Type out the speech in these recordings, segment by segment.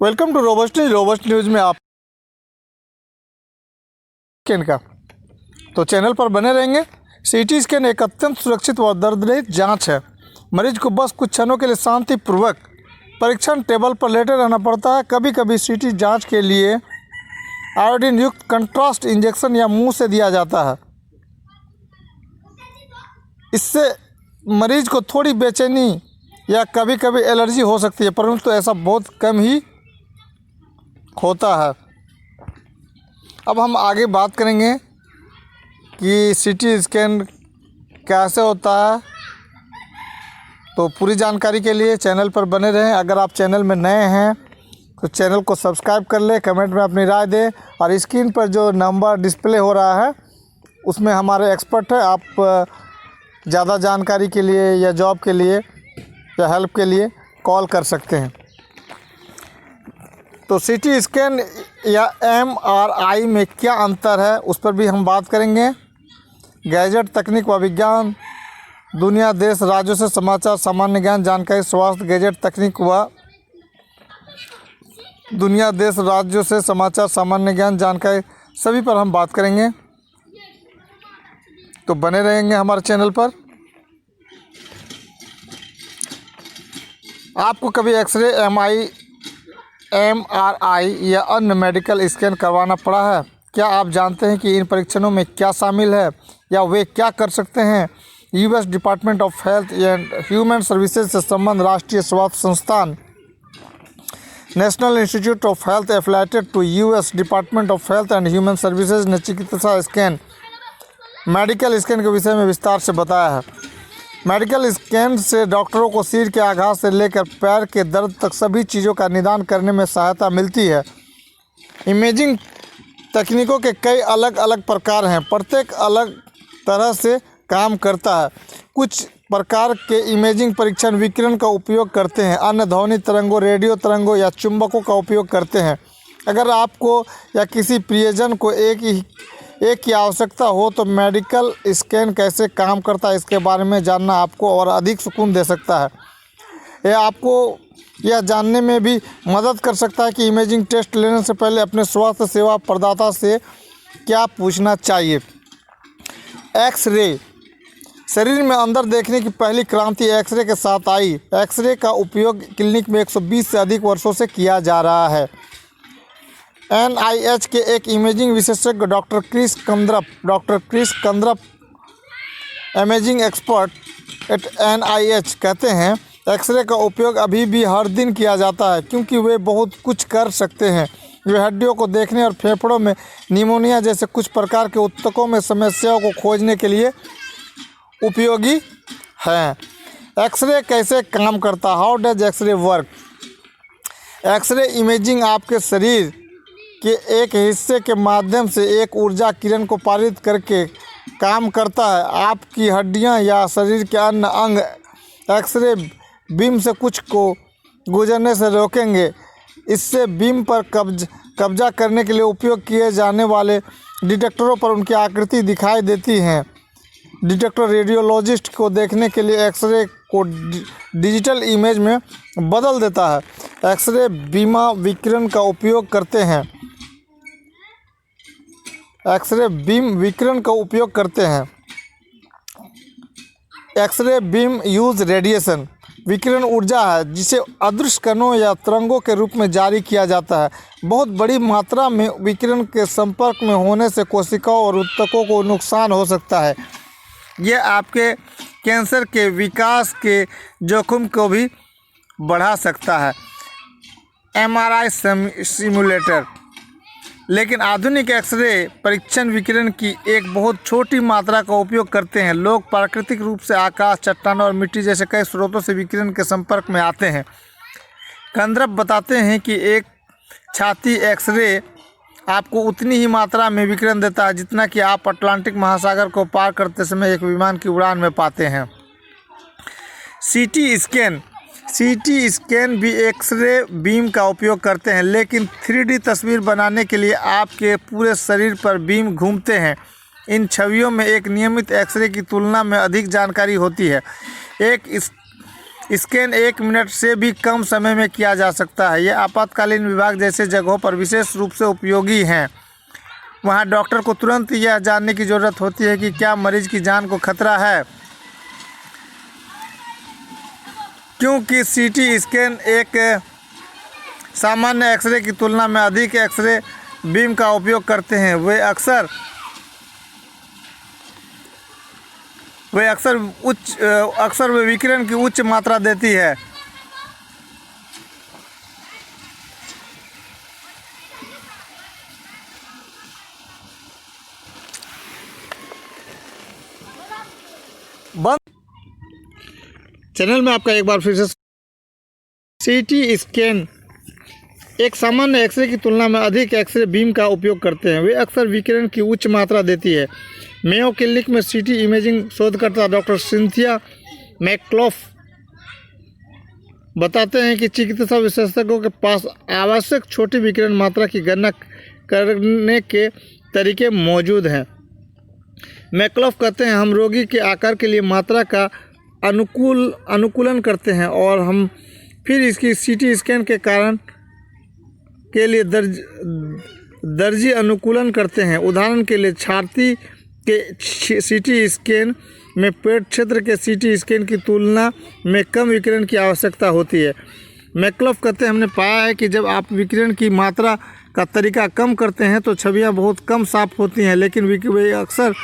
Welcome to robust news में आप scan का तो चैनल पर बने रहेंगे। सीटी स्कैन एक अत्यंत सुरक्षित व दर्द जांच है। मरीज को बस कुछ क्षणों के लिए शांतिपूर्वक परीक्षण टेबल पर लेटे रहना पड़ता है। कभी कभी सीटी जांच के लिए आयोडीन युक्त कंट्रास्ट इंजेक्शन या मुंह से दिया जाता है। इससे मरीज को थोड़ी बेचैनी या कभी कभी एलर्जी हो सकती है, परंतु ऐसा बहुत कम ही होता है। अब हम आगे बात करेंगे कि सीटी स्कैन कैसे होता है। तो पूरी जानकारी के लिए चैनल पर बने रहें। अगर आप चैनल में नए हैं तो चैनल को सब्सक्राइब कर लें, कमेंट में अपनी राय दें और स्क्रीन पर जो नंबर डिस्प्ले हो रहा है उसमें हमारे एक्सपर्ट है। आप ज़्यादा जानकारी के लिए या जॉब के लिए या हेल्प के लिए कॉल कर सकते हैं। तो सीटी स्कैन या एमआरआई में क्या अंतर है उस पर भी हम बात करेंगे। गैजेट, तकनीक व विज्ञान, दुनिया, देश, राज्यों से समाचार, सामान्य ज्ञान, जानकारी, स्वास्थ्य, गैजेट, तकनीक व दुनिया, देश, राज्यों से समाचार, सामान्य ज्ञान, जानकारी, सभी पर हम बात करेंगे। तो बने रहेंगे हमारे चैनल पर। आपको कभी एक्सरे, एमआरआई या अन्य मेडिकल स्कैन करवाना पड़ा है? क्या आप जानते हैं कि इन परीक्षणों में क्या शामिल है या वे क्या कर सकते हैं? US Department of Health and Human Services से संबंध राष्ट्रीय स्वास्थ्य संस्थान National Institute of Health affiliated to US Department of Health and Human Services ने चिकित्सा स्कैन, मेडिकल स्कैन के विषय में विस्तार से बताया है। मेडिकल स्कैन से डॉक्टरों को सिर के आघात से लेकर पैर के दर्द तक सभी चीज़ों का निदान करने में सहायता मिलती है। इमेजिंग तकनीकों के कई अलग अलग प्रकार हैं, प्रत्येक अलग तरह से काम करता है। कुछ प्रकार के इमेजिंग परीक्षण विकिरण का उपयोग करते हैं, अन्य ध्वनि तरंगों, रेडियो तरंगों या चुंबकों का उपयोग करते हैं। अगर आपको या किसी प्रियजन को एक की आवश्यकता हो तो मेडिकल स्कैन कैसे काम करता है इसके बारे में जानना आपको और अधिक सुकून दे सकता है। यह आपको यह जानने में भी मदद कर सकता है कि इमेजिंग टेस्ट लेने से पहले अपने स्वास्थ्य सेवा प्रदाता से क्या पूछना चाहिए। एक्सरे, शरीर में अंदर देखने की पहली क्रांति एक्सरे के साथ आई। एक्सरे का उपयोग क्लिनिक में 120 से अधिक वर्षों से किया जा रहा है। एनआईएच के एक इमेजिंग विशेषज्ञ doctor Chris Kandarpa imaging expert at NIH कहते हैं, एक्सरे का उपयोग अभी भी हर दिन किया जाता है क्योंकि वे बहुत कुछ कर सकते हैं। वे हड्डियों को देखने और फेफड़ों में निमोनिया जैसे कुछ प्रकार के ऊतकों में समस्याओं को खोजने के लिए उपयोगी हैं। एक्सरे कैसे काम करता है? How does X-ray work? X-ray imaging आपके शरीर के एक हिस्से के माध्यम से एक ऊर्जा किरण को पारित करके काम करता है। आपकी हड्डियां या शरीर के अन्य अंग एक्सरे बीम से कुछ को गुजरने से रोकेंगे। इससे बीम पर कब्जा करने के लिए उपयोग किए जाने वाले डिटेक्टरों पर उनकी आकृति दिखाई देती हैं। डिटेक्टर रेडियोलॉजिस्ट को देखने के लिए एक्सरे को डिजिटल इमेज में बदल देता है। एक्सरे बीमा विकिरण का उपयोग करते हैं। एक्सरे बीम विकिरण का उपयोग करते हैं। एक्सरे बीम यूज रेडिएशन, विकिरण ऊर्जा है जिसे अदृश्य कणों या तरंगों के रूप में जारी किया जाता है। बहुत बड़ी मात्रा में विकिरण के संपर्क में होने से कोशिकाओं और ऊतकों को नुकसान हो सकता है। यह आपके कैंसर के विकास के जोखिम को भी बढ़ा सकता है। एमआरआई सिमुलेटर, लेकिन आधुनिक एक्सरे परीक्षण विकिरण की एक बहुत छोटी मात्रा का उपयोग करते हैं। लोग प्राकृतिक रूप से आकाश, चट्टानों और मिट्टी जैसे कई स्रोतों से विकिरण के संपर्क में आते हैं। कंद्रप बताते हैं कि एक छाती एक्सरे आपको उतनी ही मात्रा में विकिरण देता है जितना कि आप अटलांटिक महासागर को पार करते समय एक विमान की उड़ान में पाते हैं। सीटी स्कैन भी एक्सरे बीम का उपयोग करते हैं, लेकिन 3D तस्वीर बनाने के लिए आपके पूरे शरीर पर बीम घूमते हैं। इन छवियों में एक नियमित एक्सरे की तुलना में अधिक जानकारी होती है। एक स्कैन 1 मिनट से भी कम समय में किया जा सकता है। ये आपातकालीन विभाग जैसे जगहों पर विशेष रूप से उपयोगी हैं। वहाँ डॉक्टर को तुरंत यह जानने की ज़रूरत होती है कि क्या मरीज की जान को खतरा है, क्योंकि सीटी स्कैन एक सामान्य एक्सरे की तुलना में अधिक एक्सरे बीम का उपयोग करते हैं। वे अक्सर वे विकिरण की उच्च मात्रा देती है। बंद चैनल में आपका एक बार फिर से। सीटी स्कैन एक सामान्य एक्सरे की तुलना में अधिक एक्सरे बीम का उपयोग करते हैं। वे अक्सर विकिरण की उच्च मात्रा देती है। मेयो क्लिनिक में सीटी इमेजिंग शोधकर्ता डॉक्टर सिंथिया मैकलॉफ बताते हैं कि चिकित्सा विशेषज्ञों के पास आवश्यक छोटी विकिरण मात्रा की गणना करने के तरीके मौजूद हैं। मैकलॉफ कहते हैं, हम रोगी के आकार के लिए मात्रा का अनुकूलन करते हैं और हम फिर इसकी सीटी स्कैन के कारण के लिए दर्जी अनुकूलन करते हैं। उदाहरण के लिए छाती के सीटी स्कैन में पेट क्षेत्र के सीटी स्कैन की तुलना में कम विकिरण की आवश्यकता होती है। मैकलॉफ कहते हैं, हमने पाया है कि जब आप विकिरण की मात्रा का तरीका कम करते हैं तो छवियां बहुत कम साफ होती हैं, लेकिन वे अक्सर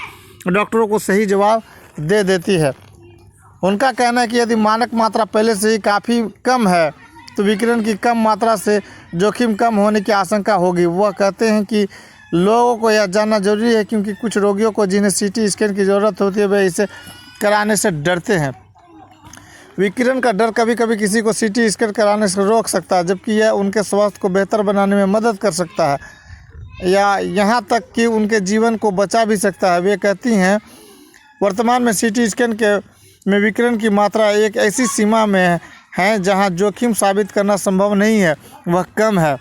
डॉक्टरों को सही जवाब दे देती है। उनका कहना है कि यदि मानक मात्रा पहले से ही काफ़ी कम है तो विकिरण की कम मात्रा से जोखिम कम होने की आशंका होगी। वह कहते हैं कि लोगों को यह जानना जरूरी है, क्योंकि कुछ रोगियों को जिन्हें सीटी स्कैन की ज़रूरत होती है वे इसे कराने से डरते हैं। विकिरण का डर कभी कभी किसी को सीटी स्कैन कराने से रोक सकता है, जबकि यह उनके स्वास्थ्य को बेहतर बनाने में मदद कर सकता है या यहाँ तक कि उनके जीवन को बचा भी सकता है। वे कहती हैं, वर्तमान में सीटी स्कैन में विकिरण की मात्रा एक ऐसी सीमा में है जहाँ जोखिम साबित करना संभव नहीं है, वह कम है।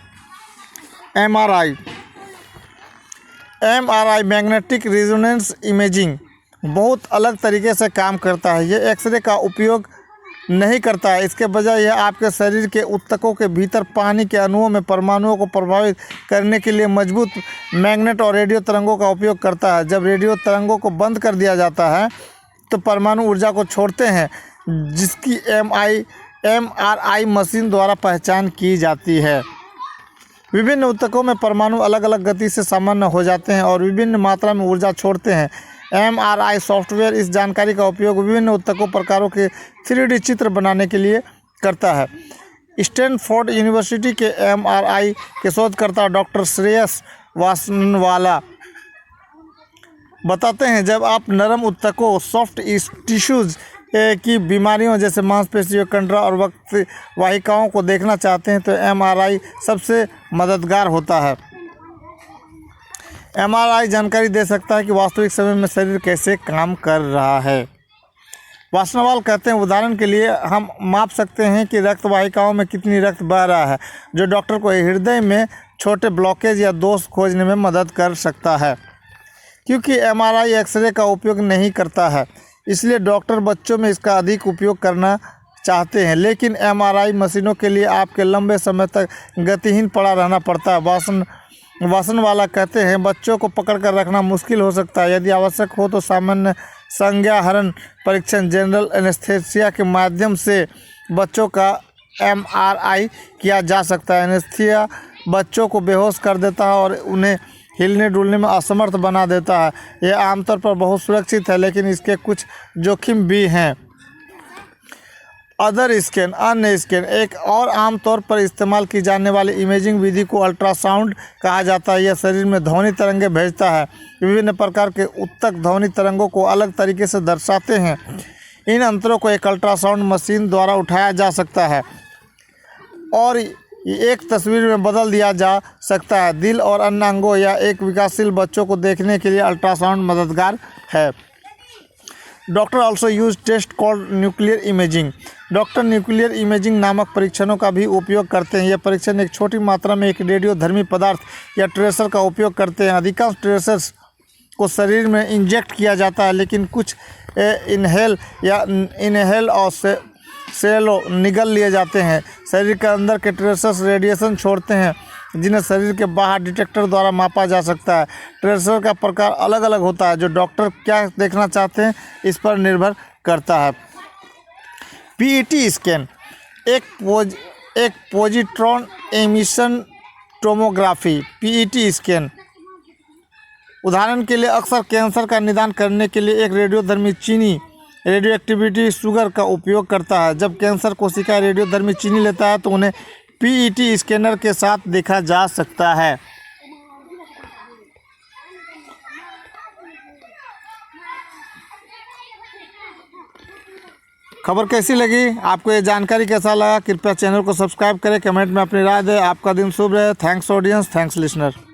एमआरआई मैग्नेटिक रेजोनेंस इमेजिंग बहुत अलग तरीके से काम करता है। यह एक्सरे का उपयोग नहीं करता है, इसके बजाय यह आपके शरीर के ऊतकों के भीतर पानी के अणुओं में परमाणुओं को प्रभावित करने के लिए मजबूत मैग्नेट और रेडियो तरंगों का उपयोग करता है। जब रेडियो तरंगों को बंद कर दिया जाता है तो परमाणु ऊर्जा को छोड़ते हैं, जिसकी एमआरआई मशीन द्वारा पहचान की जाती है। विभिन्न ऊतकों में परमाणु अलग अलग गति से सामान्य हो जाते हैं और विभिन्न मात्रा में ऊर्जा छोड़ते हैं। एमआरआई सॉफ्टवेयर इस जानकारी का उपयोग विभिन्न ऊतकों प्रकारों के 3D चित्र बनाने के लिए करता है। स्टैनफोर्ड यूनिवर्सिटी के एमआरआई के शोधकर्ता डॉक्टर श्रेयस वासनवाला बताते हैं, जब आप नरम ऊतकों सॉफ्ट टिश्यूज़ की बीमारियों जैसे मांसपेशियों, कंडरा और रक्त वाहिकाओं को देखना चाहते हैं तो एमआरआई सबसे मददगार होता है। एमआरआई जानकारी दे सकता है कि वास्तविक समय में शरीर कैसे काम कर रहा है। वासनवाल कहते हैं, उदाहरण के लिए हम माप सकते हैं कि रक्त वाहिकाओं में कितनी रक्त बह रहा है, जो डॉक्टर को हृदय में छोटे ब्लॉकेज या दोष खोजने में मदद कर सकता है। क्योंकि एमआरआई एक्सरे का उपयोग नहीं करता है, इसलिए डॉक्टर बच्चों में इसका अधिक उपयोग करना चाहते हैं, लेकिन एमआरआई मशीनों के लिए आपके लंबे समय तक गतिहीन पड़ा रहना पड़ता है। वासनवाला कहते हैं, बच्चों को पकड़कर रखना मुश्किल हो सकता है। यदि आवश्यक हो तो सामान्य संज्ञाहरण परीक्षण जनरल एनेस्थीसिया के माध्यम से बच्चों का एमआरआई किया जा सकता है। एनेस्थीसिया बच्चों को बेहोश कर देता है और उन्हें हिलने डुलने में असमर्थ बना देता है। यह आमतौर पर बहुत सुरक्षित है, लेकिन इसके कुछ जोखिम भी हैं। अन्य स्कैन एक और आमतौर पर इस्तेमाल की जाने वाली इमेजिंग विधि को अल्ट्रासाउंड कहा जाता है। यह शरीर में ध्वनि तरंगें भेजता है। विभिन्न प्रकार के ऊतक ध्वनि तरंगों को अलग तरीके से दर्शाते हैं। इन अंतरों को एक अल्ट्रासाउंड मशीन द्वारा उठाया जा सकता है और एक तस्वीर में बदल दिया जा सकता है। दिल और अन्य अंगों या एक विकासशील बच्चों को देखने के लिए अल्ट्रासाउंड मददगार है। Doctor also use test called nuclear imaging. Doctor nuclear imaging नामक परीक्षणों का भी उपयोग करते हैं। यह परीक्षण एक छोटी मात्रा में एक रेडियोधर्मी पदार्थ या ट्रेसर का उपयोग करते हैं। अधिकांश ट्रेसर्स को शरीर में इंजेक्ट किया जाता है, लेकिन कुछ इनहेल सेल निगल लिए जाते हैं। शरीर के अंदर के ट्रेसर्स रेडिएशन छोड़ते हैं जिन्हें शरीर के बाहर डिटेक्टर द्वारा मापा जा सकता है। ट्रेसर का प्रकार अलग अलग होता है, जो डॉक्टर क्या देखना चाहते हैं इस पर निर्भर करता है। पीईटी स्कैन एक positron emission tomography. PET scan उदाहरण के लिए अक्सर कैंसर का निदान करने के लिए एक रेडियोधर्मी चीनी रेडियोएक्टिविटी शुगर का उपयोग करता है। जब कैंसर कोशिका रेडियोधर्मी चीनी लेता है तो उन्हें पीईटी स्कैनर के साथ देखा जा सकता है। खबर कैसी लगी, आपको ये जानकारी कैसा लगा, कृपया चैनल को सब्सक्राइब करें, कमेंट में अपनी राय दें। आपका दिन शुभ रहे। Thanks audience, thanks listener.